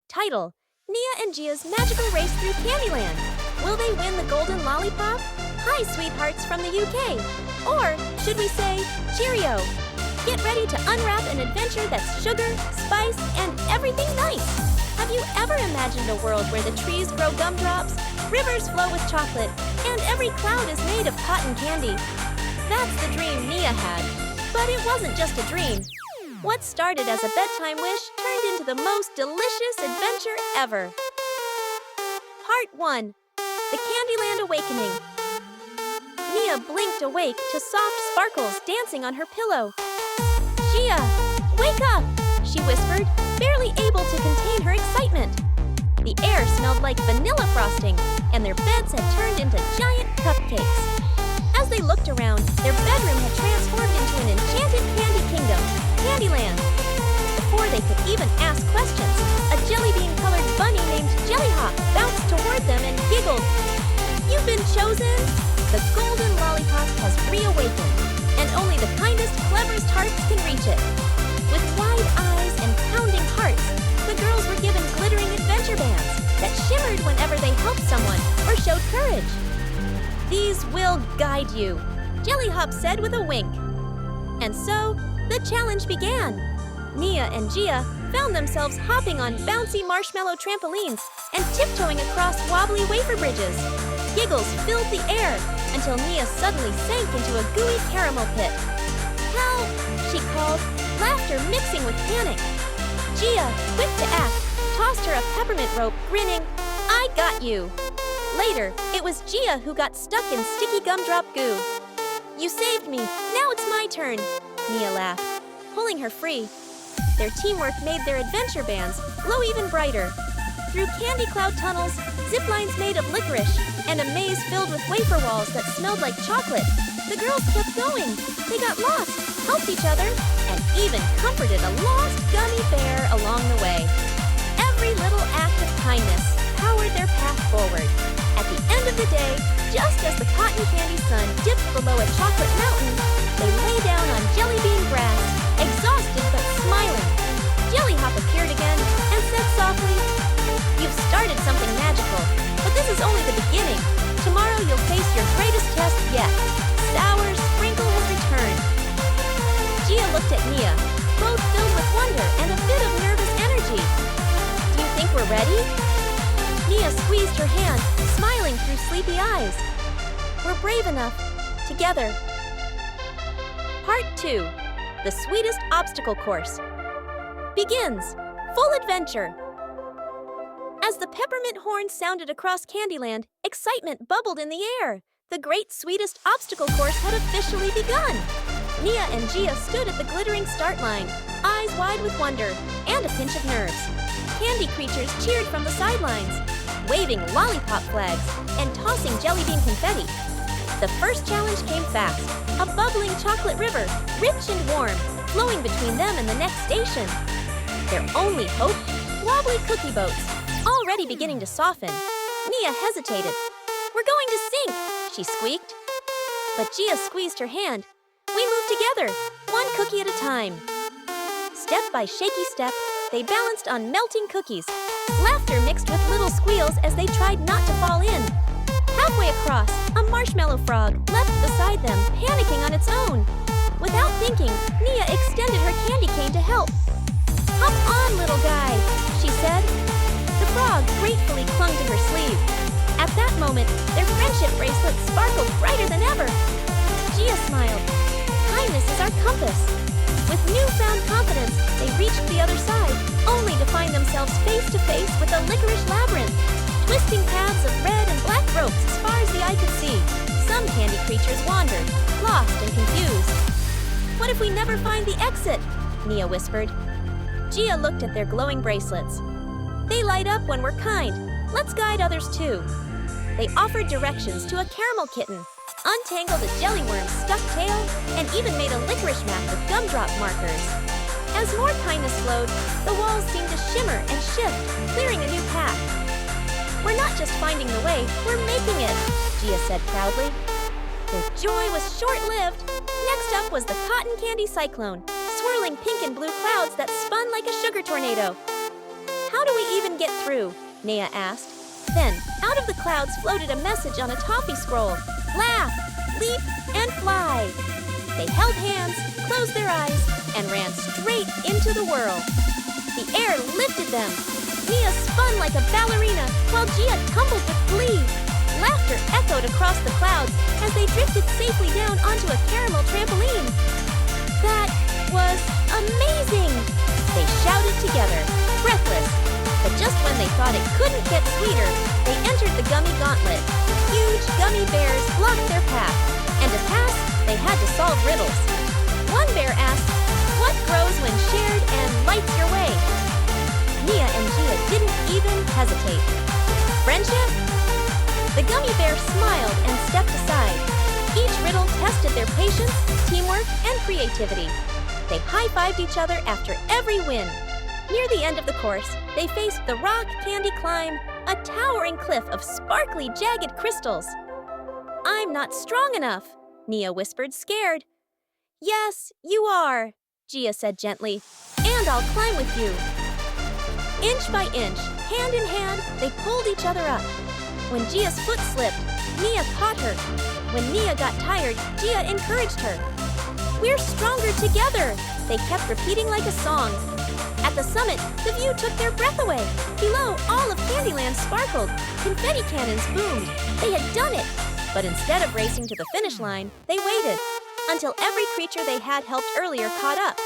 Title: Nia and Gia's magical race through Candyland. Will they win the golden lollipop? Hi, sweethearts from the UK. Or should we say, Cheerio? Get ready to unwrap an adventure that's sugar, spice, and everything nice. Have you ever imagined a world where the trees grow gumdrops, rivers flow with chocolate, and every cloud is made of cotton candy? That's the dream Nia had. But it wasn't just a dream. What started as a bedtime wish turned into the most delicious adventure ever. Part 1. The Candyland Awakening. Nia blinked awake to soft sparkles dancing on her pillow. Gia, wake up, she whispered, barely able to contain her excitement. The air smelled like vanilla frosting, and their beds had turned into giant cupcakes. As they looked around, their bedroom had transformed into an enchanted candy kingdom, Candyland. Before they could even ask questions, a jelly bean-colored bunny named Jellyhop bounced toward them and giggled. You've been chosen! The golden lollipop has reawakened, and only the kindest, cleverest hearts can reach it. With wide eyes and pounding hearts, the girls were given glittering adventure bands that shimmered whenever they helped someone or showed courage. These will guide you, Jellyhop said with a wink. And so, the challenge began. Nia and Gia found themselves hopping on bouncy marshmallow trampolines and tiptoeing across wobbly wafer bridges. Giggles filled the air until Nia suddenly sank into a gooey caramel pit. Help, she called, laughter mixing with panic. Gia, quick to act, tossed her a peppermint rope, grinning, I got you. Later, it was Gia who got stuck in sticky gumdrop goo. You saved me, now it's my turn, Nia laughed, pulling her free. Their teamwork made their adventure bands glow even brighter. Through candy cloud tunnels, zip lines made of licorice, and a maze filled with wafer walls that smelled like chocolate, the girls kept going. They got lost, helped each other, and even comforted a lost gummy bear along the way. Every little act of kindness powered their path forward. At the end of the day, just as the cotton candy sun dipped below a chocolate mountain, they lay down on jelly bean grass, exhausted but smiling. Jellyhop appeared again and said softly, You've started something magical, but this is only the beginning. Tomorrow you'll face your greatest test yet. Sour Sprinkle has returned. Gia looked at Nia, both filled with wonder and a bit of nervous energy. Do you think we're ready? Nia squeezed her hand, smiling through sleepy eyes. We're brave enough. Together. Part 2. The Sweetest Obstacle Course. Begins. Full adventure. As the peppermint horn sounded across Candyland, excitement bubbled in the air. The great sweetest obstacle course had officially begun. Nia and Gia stood at the glittering start line, eyes wide with wonder and a pinch of nerves. Candy creatures cheered from the sidelines, waving lollipop flags and tossing jelly bean confetti. The first challenge came fast, a bubbling chocolate river, rich and warm, flowing between them and the next station. Their only hope? Wobbly cookie boats, already beginning to soften. Nia hesitated. We're going to sink, she squeaked. But Gia squeezed her hand. We moved together, one cookie at a time. Step by shaky step, they balanced on melting cookies. Laughter mixed with little squeals as they tried not to fall in. Halfway across, a marshmallow frog leapt beside them, panicking on its own. Without thinking, Nia extended her candy cane to help. Hop on, little guy, she said. The frog gratefully clung to her sleeve. At that moment, their friendship bracelet sparkled brighter than ever. Gia smiled. Kindness is our compass. With newfound confidence, they reached the other side, only to find themselves face to face with a licorice labyrinth, twisting paths of red and black ropes as far as the eye could see. Some candy creatures wandered, lost and confused. What if we never find the exit? Nia whispered. Gia looked at their glowing bracelets. They light up when we're kind. Let's guide others too. They offered directions to a caramel kitten, untangled a jelly worm's stuck tail, and even made a licorice map with gumdrop markers. As more kindness flowed, the walls seemed to shimmer and shift, clearing a new path. We're not just finding the way, we're making it, Gia said proudly. Their joy was short-lived. Next up was the cotton candy cyclone, swirling pink and blue clouds that spun like a sugar tornado. How do we even get through? Nia asked. Then, out of the clouds floated a message on a toffee scroll. Laugh, leap, and fly. They held hands, closed their eyes, and ran straight into the whirl. The air lifted them. Nia spun like a ballerina, while Gia tumbled with glee. Laughter echoed across the clouds as they drifted safely down onto a caramel trampoline. That was amazing! They shouted together, breathless. But just when they thought it couldn't get sweeter, they entered the gummy gauntlet. Huge gummy bears blocked their path, and to pass, they had to solve riddles. One bear asked, "What grows when shared and lights your way?" Nia and Gia didn't even hesitate. Friendship? The gummy bear smiled and stepped aside. Each riddle tested their patience, teamwork, and creativity. They high-fived each other after every win. Near the end of the course, they faced the rock candy climb, a towering cliff of sparkly, jagged crystals. "I'm not strong enough," Nia whispered, scared. "Yes, you are," Gia said gently, "and I'll climb with you." Inch by inch, hand in hand, they pulled each other up. When Gia's foot slipped, Nia caught her. When Nia got tired, Gia encouraged her. "We're stronger together," they kept repeating like a song. At the summit, the view took their breath away. Below, all of Candyland sparkled. Confetti cannons boomed. They had done it. But instead of racing to the finish line, they waited until every creature they had helped earlier caught up.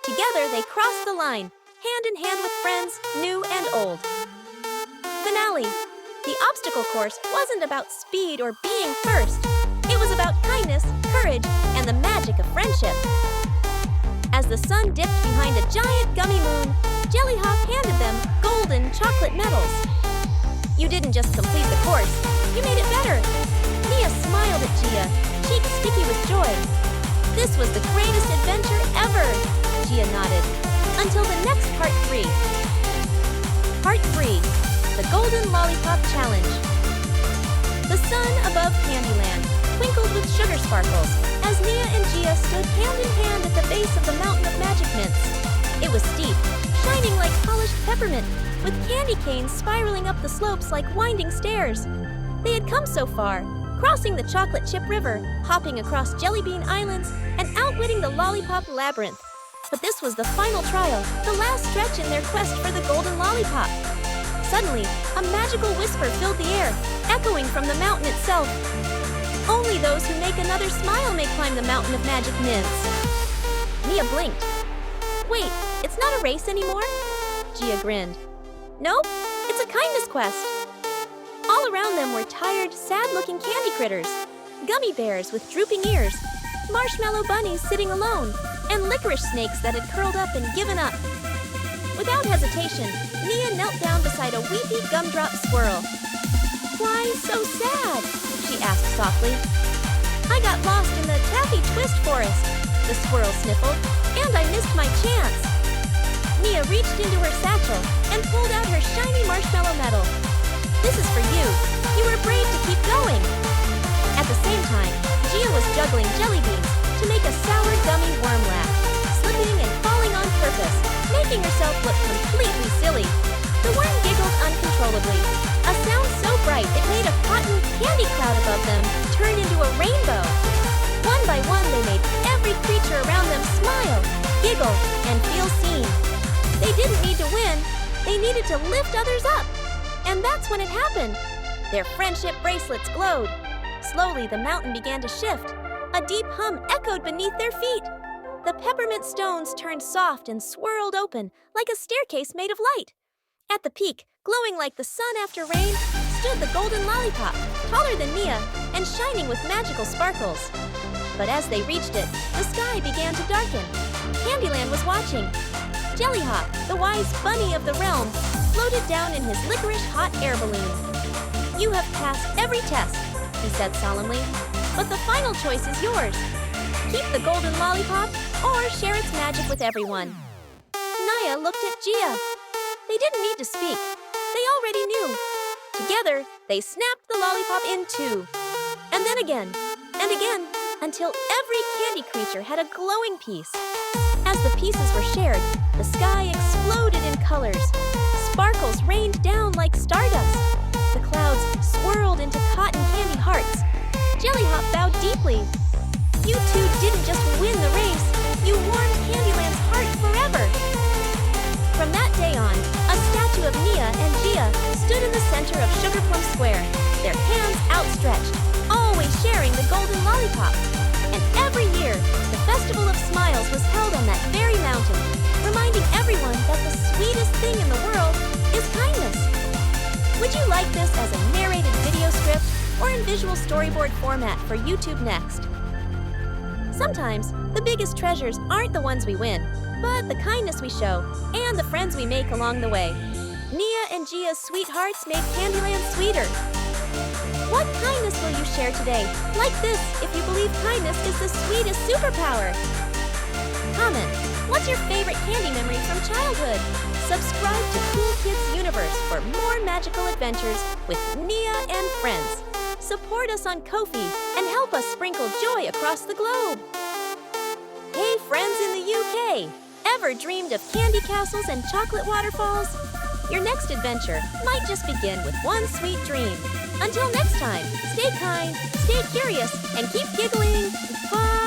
Together, they crossed the line, hand in hand with friends, new and old. Finale. The obstacle course wasn't about speed or being first. It was about kindness, courage, and the magic of friendship. As the sun dipped behind a giant gummy moon, Jellyhop handed them golden chocolate medals. "You didn't just complete the course, you made it better." Nia smiled at Gia, cheeks sticky with joy. "This was the greatest adventure ever," Gia nodded. Until the next part 3. Part 3. The Golden Lollipop Challenge. The sun above Candyland twinkled with sugar sparkles as Nia and Gia stood hand in hand at the base of the mountain of magic mints. It was steep, shining like polished peppermint, with candy canes spiraling up the slopes like winding stairs. They had come so far, crossing the chocolate chip river, hopping across jellybean islands, and outwitting the lollipop labyrinth. But this was the final trial, the last stretch in their quest for the golden lollipop. Suddenly, a magical whisper filled the air, echoing from the mountain itself. "Only those who make another smile may climb the mountain of magic mints." Nia blinked. "Wait, it's not a race anymore?" Gia grinned. "Nope, it's a kindness quest." All around them were tired, sad-looking candy critters. Gummy bears with drooping ears, marshmallow bunnies sitting alone, and licorice snakes that had curled up and given up. Without hesitation, Nia knelt down beside a weepy gumdrop squirrel. "Why so sad?" she asked softly. "I got lost in the Taffy Twist Forest," the squirrel sniffled, "and I missed my chance." Nia reached into her satchel and pulled out her shiny marshmallow medal. "This is for you. You were brave to keep going." At the same time, Gia was juggling jelly beans to make a sour gummy worm laugh, slipping and falling on purpose, making herself look completely silly. The worm giggled uncontrollably, a sound so bright it made a cotton candy cloud above them turn into a rainbow. One by one, they made every creature around them smile, giggle, and feel seen. They didn't need to win, they needed to lift others up. And that's when it happened. Their friendship bracelets glowed. Slowly, the mountain began to shift. A deep hum echoed beneath their feet. The peppermint stones turned soft and swirled open like a staircase made of light. At the peak, glowing like the sun after rain, stood the golden lollipop, taller than Nia and shining with magical sparkles. But as they reached it, the sky began to darken. Candyland was watching. Jellyhop, the wise bunny of the realm, floated down in his licorice-hot air balloon. "You have passed every test," he said solemnly, "but the final choice is yours. Keep the golden lollipop or share its magic with everyone." Nia looked at Gia. They didn't need to speak. They already knew. Together, they snapped the lollipop in two. And then again, and again, until every candy creature had a glowing piece. As the pieces were shared, the sky exploded in colors. sparkles rained down like stardust. The clouds swirled into cotton candy hearts. Jellyhop bowed deeply. You two didn't just win the race, you warmed Candyland's heart forever. From that day on, a statue of Nia and Gia stood in the center of Sugar Plum Square, their hands outstretched, always sharing the golden lollipop. And every year, the Festival of Smiles was held on that very mountain, reminding everyone that the sweetest thing in the world is kindness. Would you like this as a narrated video script or in visual storyboard format for YouTube next? Sometimes, the biggest treasures aren't the ones we win, but the kindness we show and the friends we make along the way. Nia and Gia's sweethearts made Candyland sweeter. What kindness will you share today? Like this if you believe kindness is the sweetest superpower. Comment, what's your favorite candy memory from childhood? Subscribe to CoolKids Universe for more magical adventures with Nia and friends. Support us on Ko-fi and help us sprinkle joy across the globe. Hey friends in the UK! Ever dreamed of candy castles and chocolate waterfalls? Your next adventure might just begin with one sweet dream. Until next time, stay kind, stay curious, and keep giggling. Bye!